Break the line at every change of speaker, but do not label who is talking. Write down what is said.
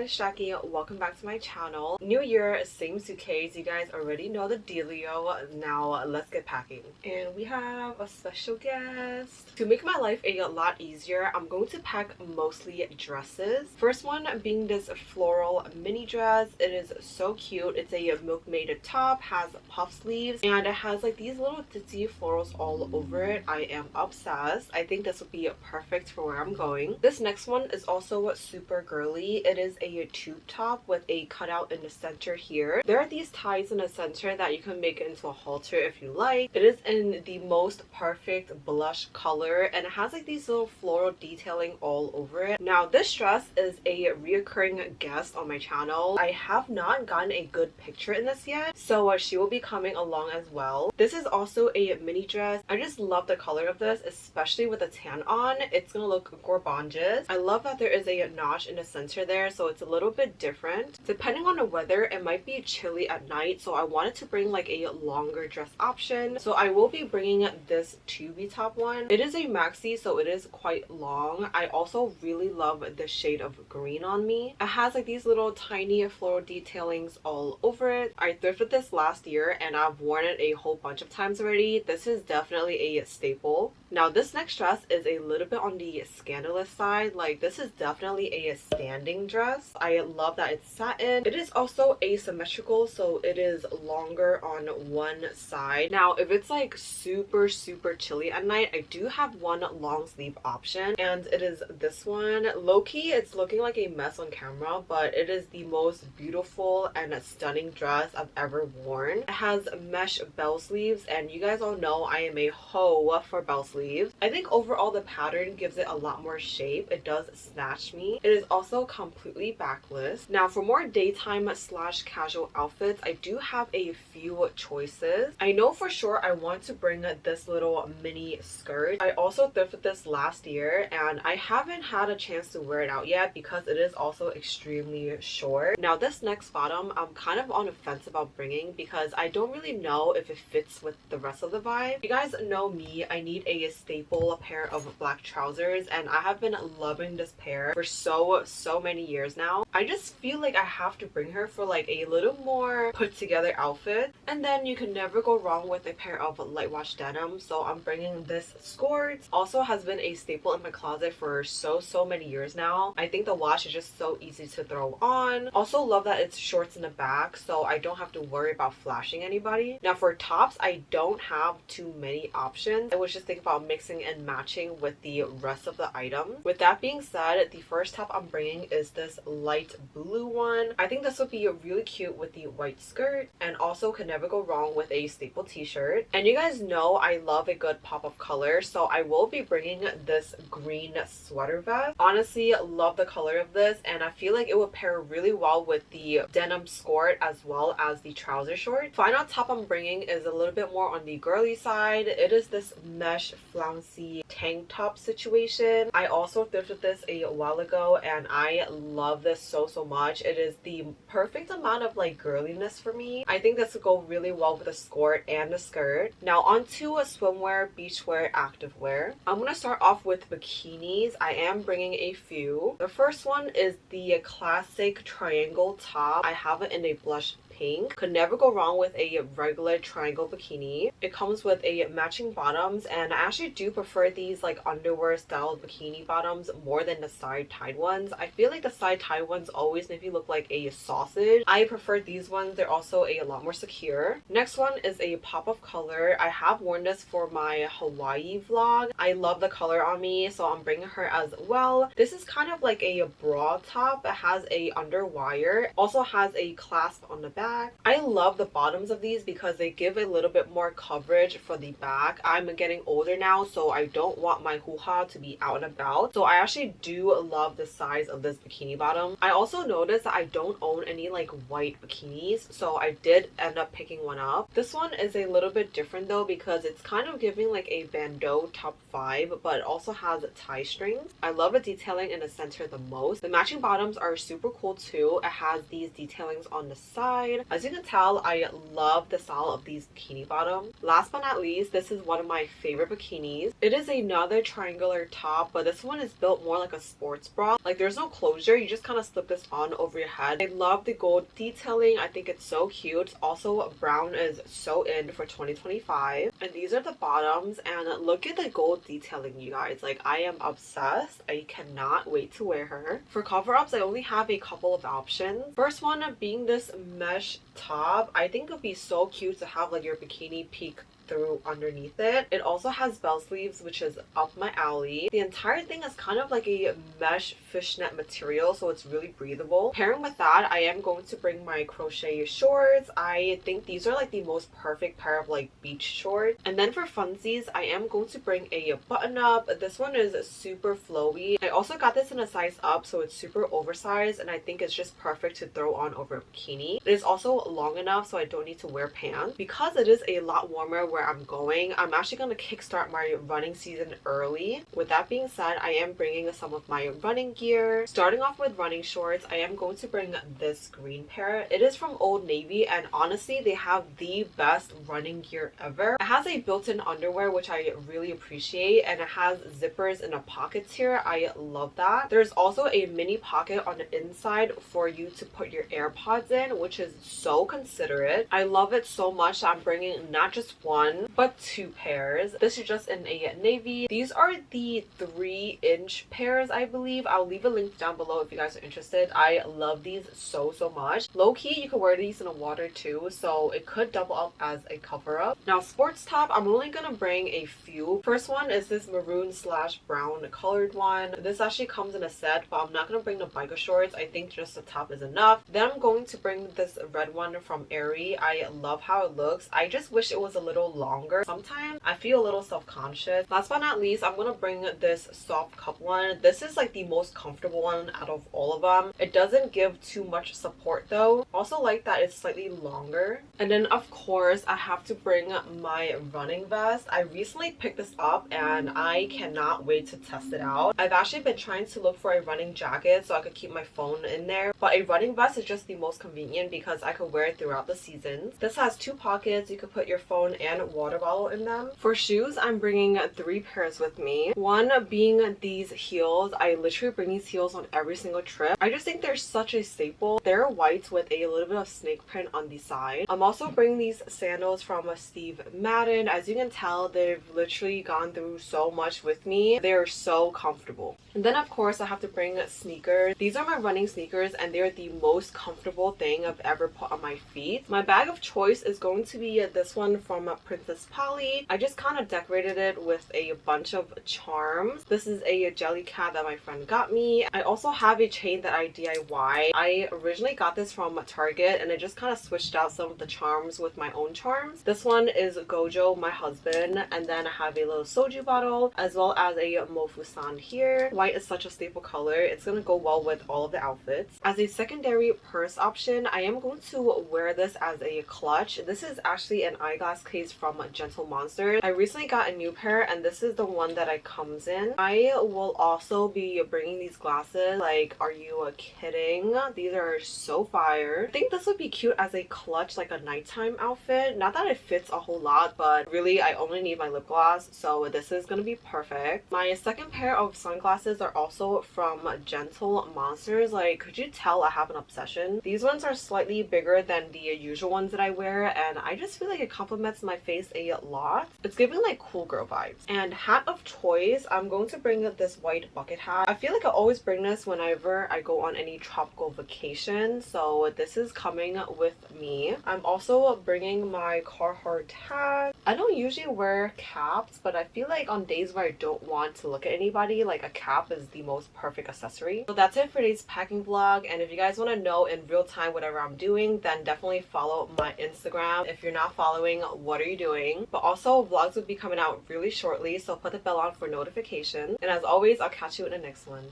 it's Jackie. Welcome back to my channel. New year, same suitcase. You guys already know the dealio. Now let's get packing. And we have a special guest. To make my life a lot easier, I'm going to pack mostly dresses. First one being this floral mini dress. It is so cute. It's a milkmaid top, has puff sleeves, and it has like these little ditzy florals all over it. I am obsessed. I think this would be perfect for where I'm going. This next one is also super girly. It is a tube top with a cutout in the center here. There are these ties in the center that you can make into a halter if you like. It is in the most perfect blush color and it has like these little floral detailing all over it. Now this dress is a reoccurring guest on my channel. I have not gotten a good picture in this yet, so she will be coming along as well. This is also a mini dress. I just love the color of this, especially with a tan on. It's gonna look gorgeous. I love that there is a notch in the center there, so it's a little bit different. Depending on the weather, it might be chilly at night, so I wanted to bring like a longer dress option. So I will be bringing this tubey top one. It is a maxi, so it is quite long. I also really love the shade of green on me. It has like these little tiny floral detailings all over it. I thrifted this last year and I've worn it a whole bunch of times already. This is definitely a staple. Now this next dress is a little bit on the scandalous side. Like this is definitely a standing dress. I love that it's satin. It is also asymmetrical, so it is longer on one side. Now if it's like super chilly at night, I do have one long sleeve option and it is this one. Low-key it's looking like a mess on camera, but it is the most beautiful and stunning dress I've ever worn. It has mesh bell sleeves and you guys all know I am a hoe for bell sleeves. I think overall the pattern gives it a lot more shape. It does snatch me. It is also completely backless. Now for more daytime slash casual outfits, I do have a few choices. I know for sure I want to bring this little mini skirt. I also thrifted this last year and I haven't had a chance to wear it out yet because it is also extremely short. Now this next bottom I'm kind of on the fence about bringing because I don't really know if it fits with the rest of the vibe. You guys know me, I need a staple pair of black trousers and I have been loving this pair for so many years now. I just feel like I have to bring her for like a little more put together outfit, and then you can never go wrong with a pair of light wash denim, so I'm bringing this skirt. Also has been a staple in my closet for so many years now. I think the wash is just so easy to throw on. Also love that it's shorts in the back, so I don't have to worry about flashing anybody. Now for tops, I don't have too many options. I was just thinking about mixing and matching with the rest of the item. With that being said, the first top I'm bringing is this light blue one. I think this would be really cute with the white skirt, and also can never go wrong with a staple t-shirt. And you guys know I love a good pop of color, so I will be bringing this green sweater vest. Honestly, love the color of this and I feel like it would pair really well with the denim skirt as well as the trouser short. Final top I'm bringing is a little bit more on the girly side. It is this mesh flouncy tank top situation. I also thrifted this a while ago and I love this so much. It is the perfect amount of like girliness for me. I think this would go really well with the skirt and the skirt. Now onto a swimwear, beachwear, activewear. I'm gonna start off with bikinis. I am bringing a few. The first one is the classic triangle top. I have it in a blush pink. Could never go wrong with a regular triangle bikini. It comes with a matching bottoms and I actually do prefer these like underwear style bikini bottoms more than the side tied ones. I feel like the side tied ones always make you look like a sausage. I prefer these ones. They're also a lot more secure. Next one is a pop of color. I have worn this for my Hawaii vlog. I love the color on me, so I'm bringing her as well. This is kind of like a bra top. It has a underwire. Also has a clasp on the back. I love the bottoms of these because they give a little bit more coverage for the back. I'm getting older now, so I don't want my hoo-ha to be out and about. So I actually do love the size of this bikini bottom. I also noticed that I don't own any like white bikinis, so I did end up picking one up. This one is a little bit different though because it's kind of giving like a bandeau top vibe, but it also has tie strings. I love the detailing in the center the most. The matching bottoms are super cool too. It has these detailings on the side. side. As you can tell, I love the style of these bikini bottoms. Last but not least, this is one of my favorite bikinis. It is another triangular top, but this one is built more like a sports bra. Like there's no closure, you just kind of slip this on over your head. I love the gold detailing. I think it's so cute. Also, brown is so in for 2025. And these are the bottoms, and look at the gold detailing, you guys. Like I am obsessed. I cannot wait to wear her. For cover-ups, I only have a couple of options. First one being this mesh top. I think it would be so cute to have like your bikini peek through underneath it. It also has bell sleeves, which is up my alley. The entire thing is kind of like a mesh fishnet material, so it's really breathable. Pairing with that, I am going to bring my crochet shorts. I think these are like the most perfect pair of like beach shorts. And then for funsies, I am going to bring a button up. This one is super flowy. I also got this in a size up, so it's super oversized, and I think it's just perfect to throw on over a bikini. It is also long enough so I don't need to wear pants. Because it is a lot warmer where I'm going, I'm actually going to kickstart my running season early. With that being said, I am bringing some of my running gear. Starting off with running shorts, I am going to bring this green pair. It is from Old Navy, and honestly, they have the best running gear ever. It has a built-in underwear, which I really appreciate, and it has zippers in the pockets here. I love that. There's also a mini pocket on the inside for you to put your AirPods in, which is so considerate. I love it so much that I'm bringing not just one, but two pairs. This is just in a navy. These are the 3-inch pairs, I believe. I'll leave a link down below if you guys are interested. I love these so much. Low-key, you can wear these in the water too, so it could double up as a cover-up. Now, sports top, I'm only gonna bring a few. First one is this maroon / brown colored one. This actually comes in a set, but I'm not gonna bring the biker shorts. I think just the top is enough. Then I'm going to bring this red one from Aerie. I love how it looks. I just wish it was a little longer. Sometimes I feel a little self-conscious. Last but not least, I'm gonna bring this soft cup one. This is like the most comfortable one out of all of them. It doesn't give too much support though. Also like that it's slightly longer. And then of course I have to bring my running vest. I recently picked this up and I cannot wait to test it out. I've actually been trying to look for a running jacket so I could keep my phone in there, but a running vest is just the most convenient because I could wear it throughout the seasons. This has 2 pockets. You could put your phone and water bottle in them. For shoes, I'm bringing 3 pairs with me. One being these heels. I literally bring these heels on every single trip. I just think they're such a staple. They're white with a little bit of snake print on the side. I'm also bringing these sandals from Steve Madden. As you can tell, they've literally gone through so much with me. They're so comfortable. And then of course I have to bring sneakers. These are my running sneakers and they're the most comfortable thing I've ever put on my feet. My bag of choice is going to be this one from Princess Polly. I just kind of decorated it with a bunch of charms. This is a jelly cat that my friend got me. I also have a chain that I DIY. I originally got this from Target and I just kind of switched out some of the charms with my own charms. This one is Gojo, my husband, and then I have a little soju bottle as well as a mofusan here. White is such a staple color. It's gonna go well with all of the outfits. As a secondary purse option, I am going to wear this as a clutch. This is actually an eyeglass case from Gentle Monster. I recently got a new pair and this is the one that it comes in. I will also be bringing these glasses. Like, are you kidding? These are so fire. I think this would be cute as a clutch, like a nighttime outfit. Not that it fits a whole lot, but really I only need my lip gloss, so this is gonna be perfect. My second pair of sunglasses are also from Gentle Monsters. Like, could you tell I have an obsession? These ones are slightly bigger than the usual ones that I wear, and I just feel like it complements my face a lot. It's giving like cool girl vibes. And hat of choice, I'm going to bring this white bucket hat. I feel like I always bring this whenever I go on any tropical vacation, so this is coming with me. I'm also bringing my Carhartt hat. I don't usually wear caps, but I feel like on days where I don't want to look at anybody, like a cap is the most perfect accessory. So that's it for today's packing vlog, and if you guys want to know in real time whatever I'm doing, then definitely follow my Instagram. If you're not following, what are you doing? But also vlogs will be coming out really shortly, so put the bell on for notifications. And as always, I'll catch you in the next one.